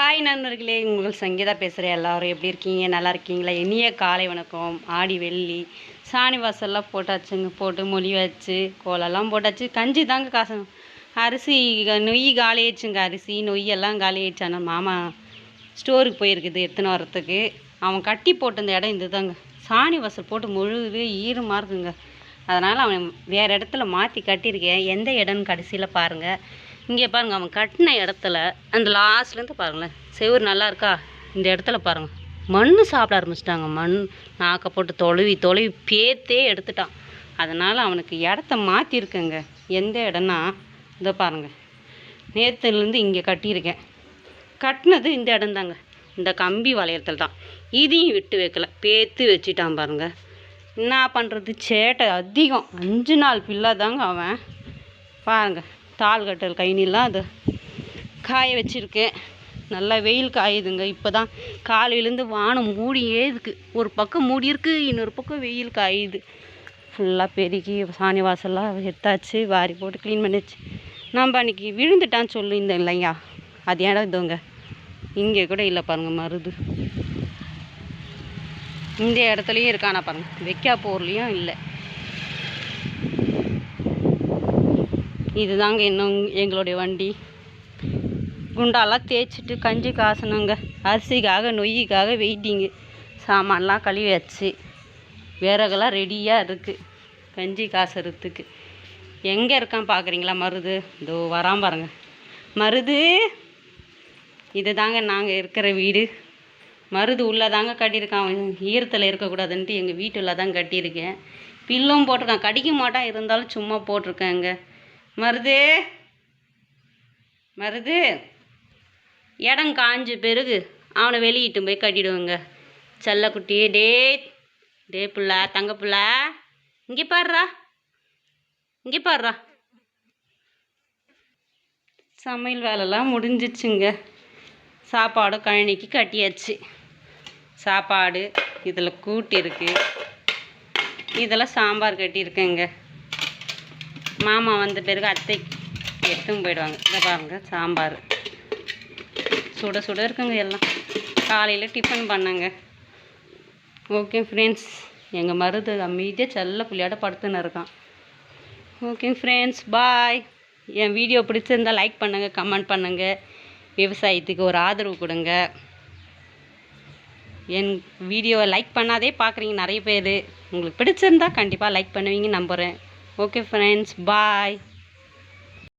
Hi நண்பர்களே, உங்கள் சங்கீதா பேசுகிறேன். எல்லோரும் எப்படி இருக்கீங்க? நல்லா இருக்கீங்களா? இனிய காலை வணக்கம். ஆடி வெள்ளி சாணி வாசல்லாம் போட்டாச்சுங்க. போட்டு மொழி வச்சு கோலெல்லாம் போட்டாச்சு. கஞ்சி தாங்க காசணும். அரிசி நொய் காலி ஆயிடுச்சுங்க. அரிசி நொய் எல்லாம் காலி ஆயிடுச்சு. ஆனால் மாமா ஸ்டோருக்கு போயிருக்குது எடுத்துன்னு வரத்துக்கு. அவன் கட்டி போட்டிருந்த இடம் இது தாங்க. சாணி வாசல் போட்டு முழுது ஈரமாக இருக்குங்க. அதனால் அவன் வேறு இடத்துல மாற்றி கட்டியிருக்கேன். எந்த இடம்னு கடைசியில் பாருங்கள். இங்கே பாருங்கள், அவன் கட்டின இடத்துல அந்த லாஸ்ட்லேருந்து பாருங்களேன், செவுரு நல்லா இருக்கா? இந்த இடத்துல பாருங்கள், மண் சாப்பிட ஆரம்பிச்சிட்டாங்க. மண் நாக்க போட்டு தொழுவி பேத்தே எடுத்துட்டான். அதனால் அவனுக்கு இடத்த மாற்றிருக்கேங்க. எந்த இடம்னா இதை பாருங்கள், நேற்றுலேருந்து இங்கே கட்டியிருக்கேன். கட்டினது இந்த இடம் தாங்க, இந்த கம்பி வளையத்தில் தான். இதையும் விட்டு வைக்கல, பேத்து வச்சிட்டான் பாருங்கள். என்ன பண்ணுறது, சேட்டை அதிகம். 5 நாள் பிள்ளை தாங்க அவன். பாருங்கள், தாள் கட்டல் கைனிலாம் அது காய வச்சுருக்கேன். நல்லா வெயில் காயுதுங்க. இப்போ தான் காலையிலேருந்து வானம் மூடியே இருக்குது. ஒரு பக்கம் மூடி இருக்குது, இன்னொரு பக்கம் வெயில் காயுது. ஃபுல்லாக பெருக்கி சாணி வாசல்லாம் எடுத்தாச்சு, வாரி போட்டு க்ளீன் பண்ணிச்சு. நம்ம அன்றைக்கி விழுந்துட்டான்னு சொல்லியிருந்தேன் இல்லையா, அது இடம் இதுங்க. இங்கே கூட இல்லை பாருங்கள், மருது இந்த இடத்துலையும் இருக்கானா பாருங்கள், வைக்கா போர்லேயும் இல்லை. இதுதாங்க இன்னும் எங்களுடைய வண்டி. குண்டாலாம் தேய்ச்சிட்டு கஞ்சி காசணுங்க. அரிசிக்காக நொய்யிக்காக வெயிட்டிங்கு. சாமான்லாம் கழுவி வச்சு விறகெல்லாம் ரெடியாக இருக்குது கஞ்சி காசுறதுக்கு. எங்கே இருக்கான் பார்க்குறீங்களா மருது? இதோ வரான் பாருங்க மருது. இது தாங்க நாங்கள் இருக்கிற வீடு. மருது உள்ளே தாங்க கட்டியிருக்கான். ஈரத்தில் இருக்கக்கூடாதுன்ட்டு எங்கள் வீட்டில் தான் கட்டியிருக்கேன். பில்லும் போட்டிருக்கான், கடிக்க மாட்டான், இருந்தாலும் சும்மா போட்டிருக்கேங்க. மருது மருது, இடம் காஞ்ச பிறகு அவனை வெளியிட்டு போய் கட்டிடுவேங்க. செல்லக்குட்டி, டே புள்ள, தங்க புள்ள, இங்கே பாடுறா. சமையல் வேலைலாம் முடிஞ்சிச்சுங்க. சாப்பாடு கழனிக்கு கட்டியாச்சு. சாப்பாடு இதில் கூட்டு இருக்குது, இதில் சாம்பார் கட்டியிருக்கேங்க. மாமா வந்த பிறகு அத்தை எடுத்துன்னு போயிடுவாங்க. இதை பாருங்க, சாம்பார் சுட சுட இருக்குங்க. எல்லாம் காலையில் டிஃபன் பண்ணாங்க. ஓகே ஃப்ரெண்ட்ஸ், எங்கள் மருது அமைதியாக செல்ல புள்ளியாட படுத்துன்னு இருக்கான். ஓகே ஃப்ரெண்ட்ஸ், பாய். என் வீடியோ பிடிச்சிருந்தால் லைக் பண்ணுங்கள், கமெண்ட் பண்ணுங்கள். விவசாயத்துக்கு ஒரு ஆதரவு கொடுங்க. என் வீடியோவை லைக் பண்ணாதே பார்க்குறீங்க நிறைய பேர். உங்களுக்கு பிடிச்சிருந்தா கண்டிப்பாக லைக் பண்ணுவீங்க நம்புகிறேன். ஓகே ஃப்ரெண்ட்ஸ், பாய்.